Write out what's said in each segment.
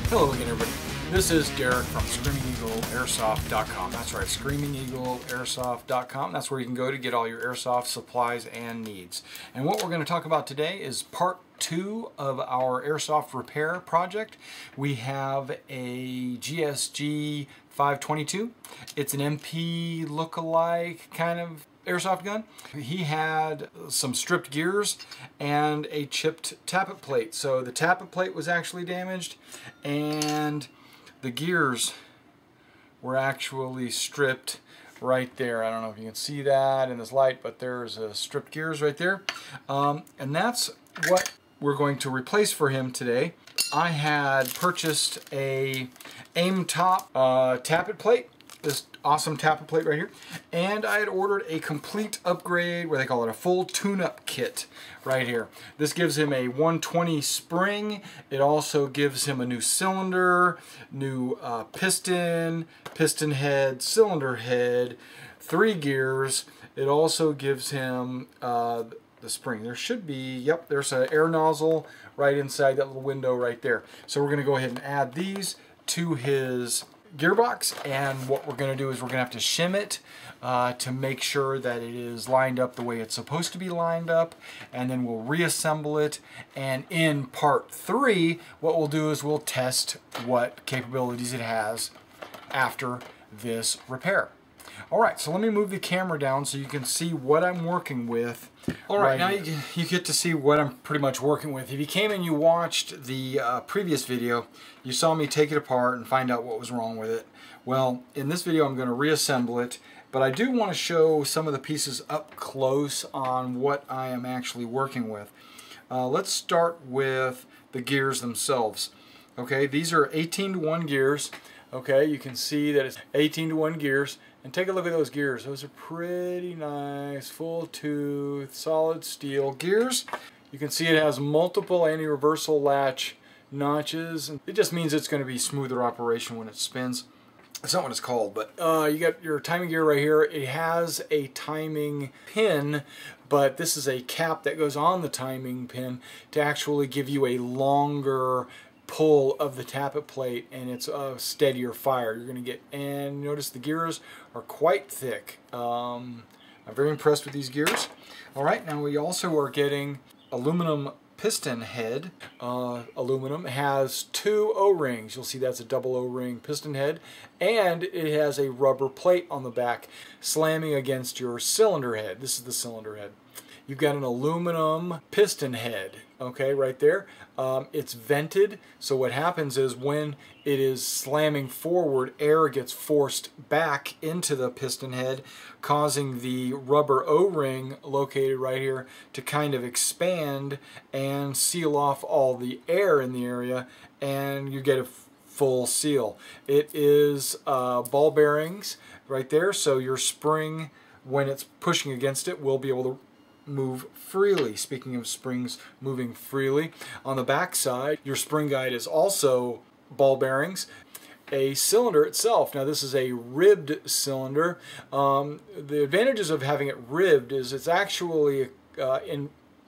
Hello again, everybody. This is Derek from ScreamingEagleAirsoft.com. That's right, ScreamingEagleAirsoft.com. That's where you can go to get all your airsoft supplies and needs. And what we're going to talk about today is part 2 of our airsoft repair project. We have a GSG 522. It's an MP lookalike kind of airsoft gun. He had some stripped gears and a chipped tappet plate. So the tappet plate was actually damaged and the gears were actually stripped right there. I don't know if you can see that in this light, but there's a stripped gears right there. And that's what we're going to replace for him today. I had purchased a aim top tappet plate. This awesome tappet plate right here, and I had ordered a complete upgrade, where they call it a full tune-up kit right here. This gives him a 120 spring. It also gives him a new cylinder, new piston head, cylinder head, 3 gears. It also gives him the spring. There should be, yep, there's an air nozzle right inside that little window right there. So we're going to go ahead and add these to his gearbox, and what we're going to do is we're going to have to shim it to make sure that it is lined up the way it's supposed to be lined up, and then we'll reassemble it. And in part 3, what we'll do is we'll test what capabilities it has after this repair. Alright, so let me move the camera down so you can see what I'm working with. Alright, now you get to see what I'm pretty much working with. If you came and you watched the previous video, you saw me take it apart and find out what was wrong with it. Well, in this video I'm going to reassemble it, but I do want to show some of the pieces up close on what I am actually working with. Let's start with the gears themselves. Okay, these are 18-to-1 gears. Okay, you can see that it's 18-to-1 gears. And take a look at those gears. Those are pretty nice, full tooth, solid steel gears. You can see it has multiple anti-reversal latch notches. And it just means it's going to be smoother operation when it spins. That's not what it's called, but you got your timing gear right here. It has a timing pin, but this is a cap that goes on the timing pin to actually give you a longer pull of the tappet plate, and it's a steadier fire you're going to get. And notice the gears are quite thick. I'm very impressed with these gears. Alright, now we also are getting aluminum piston head. Aluminum has 2 O-rings. You'll see that's a double O-ring piston head, and it has a rubber plate on the back slamming against your cylinder head. This is the cylinder head. You've got an aluminum piston head, okay, right there. It's vented, so what happens is when it is slamming forward, air gets forced back into the piston head, causing the rubber O-ring located right here to kind of expand and seal off all the air in the area, and you get a full seal. It is ball bearings right there, so your spring, when it's pushing against it, will be able to move freely. Speaking of springs moving freely, on the back side your spring guide is also ball bearings. A cylinder itself, now this is a ribbed cylinder. The advantages of having it ribbed is it's actually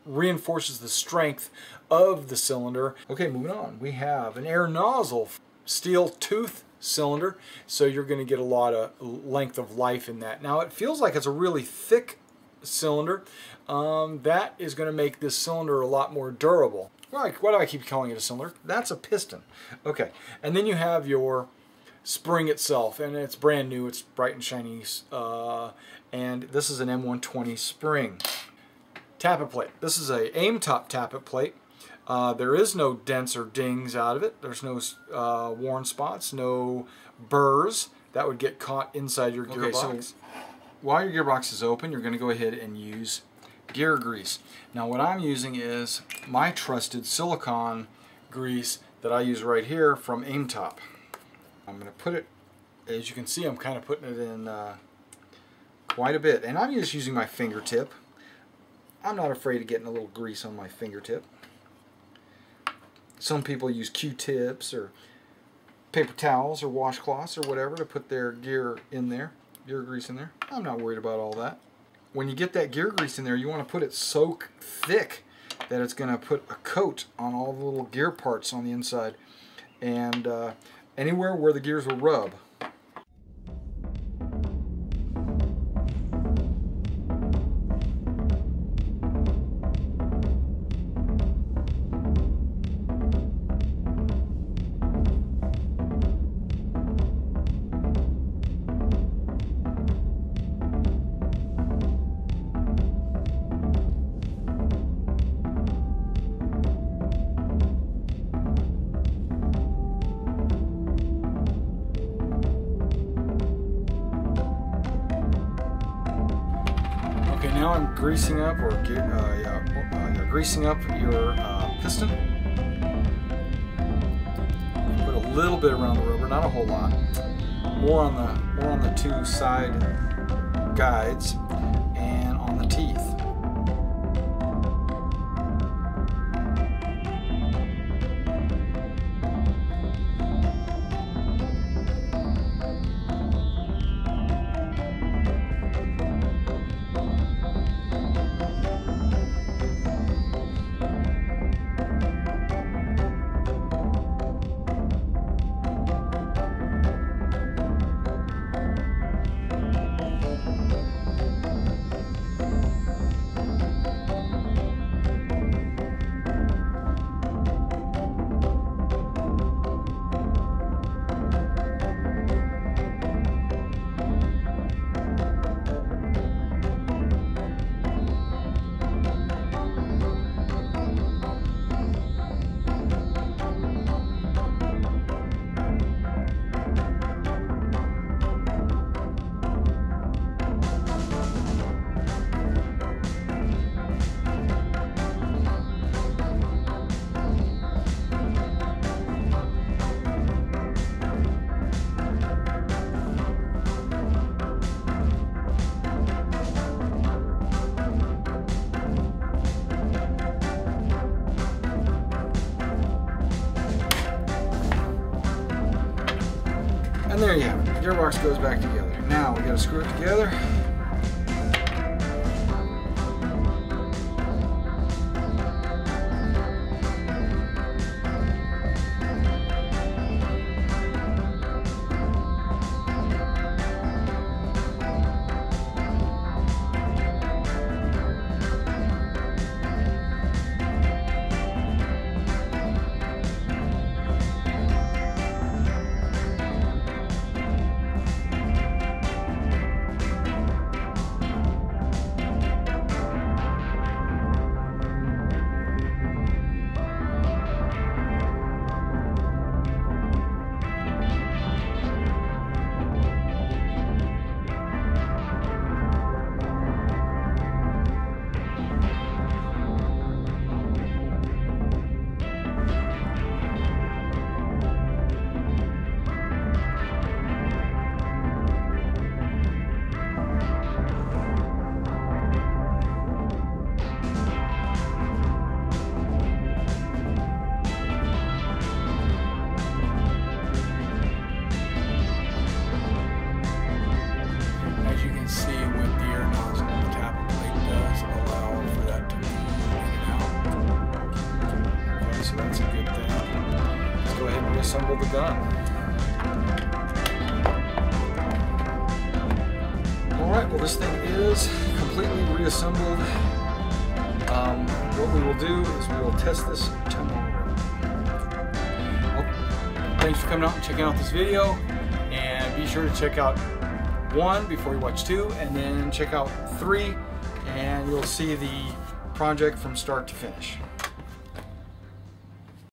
reinforces the strength of the cylinder. Okay, moving on, we have an air nozzle, steel tooth cylinder, so you're going to get a lot of length of life in that. Now it feels like it's a really thick cylinder. That is going to make this cylinder a lot more durable. Why do I keep calling it a cylinder? That's a piston. Okay, and then you have your spring itself, and it's brand new. It's bright and shiny, and this is an M120 spring. Tappet plate. This is a aim top tappet plate. There is no dents or dings out of it. There's no worn spots, no burrs that would get caught inside your gearbox. Okay, so while your gearbox is open, you're going to go ahead and use gear grease. Now what I'm using is my trusted silicone grease that I use right here from Aim Top. I'm going to put it, as you can see, I'm kind of putting it in quite a bit, and I'm just using my fingertip. I'm not afraid of getting a little grease on my fingertip. Some people use Q-tips or paper towels or washcloths or whatever to put their gear in there. Gear grease in there. I'm not worried about all that. When you get that gear grease in there, you want to put it so thick that it's going to put a coat on all the little gear parts on the inside. and anywhere where the gears will rub. Okay, now I'm greasing up, or greasing up your piston. Put a little bit around the rubber, not a whole lot. More on the two side guides and on the teeth. And there you have it. The gearbox goes back together. Now we got to screw it together. Assemble the gun. Alright, well this thing is completely reassembled. What we will do is we will test this tomorrow. Well, thanks for coming out and checking out this video, and be sure to check out 1 before you watch 2, and then check out 3, and you'll see the project from start to finish.